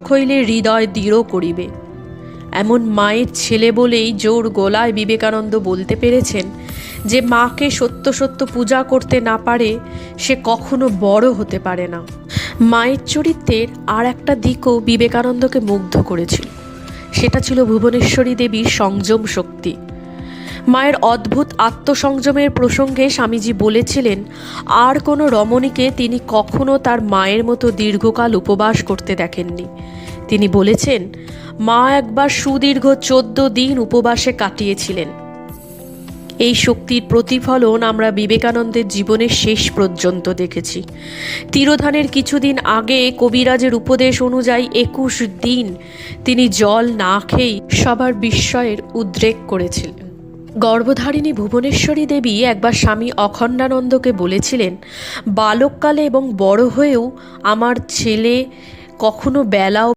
হইলে হৃদয় দৃঢ় করিবে। এমন মায়ের ছেলে বলেই জোর গলায় বিবেকানন্দ বলতে পেরেছেন যে মাকে সত্য সত্য পূজা করতে না পারে সে কখনো বড় হতে পারে না। মায়ের চরিত্রের আর একটা দিকও বিবেকানন্দকে মুগ্ধ করেছিল, সেটা ছিল ভুবনেশ্বরী দেবীর সংযম শক্তি। মায়ের অদ্ভুত আত্মসংযমের প্রসঙ্গে স্বামীজি বলেছিলেন, আর কোনো রমণীকে তিনি কখনো তার মায়ের মতো দীর্ঘকাল উপবাস করতে দেখেননি। তিনি বলেছেন, মা একবার সুদীর্ঘ 14 দিন উপবাসে কাটিয়েছিলেন। এই শক্তির প্রতিফলন আমরা বিবেকানন্দের জীবনের শেষ পর্যন্ত দেখেছি। তিরোধানের কিছুদিন আগে কবিরাজের উপদেশ অনুযায়ী 21 দিন তিনি জল না খেয়েই সবার বিস্ময়ের উদ্রেক করেছিলেন। গর্ভধারিণী ভুবনেশ্বরী দেবী একবার স্বামী অখণ্ডানন্দকে বলেছিলেন, বালককালে এবং বড় হয়েও আমার ছেলে কখনো বেলা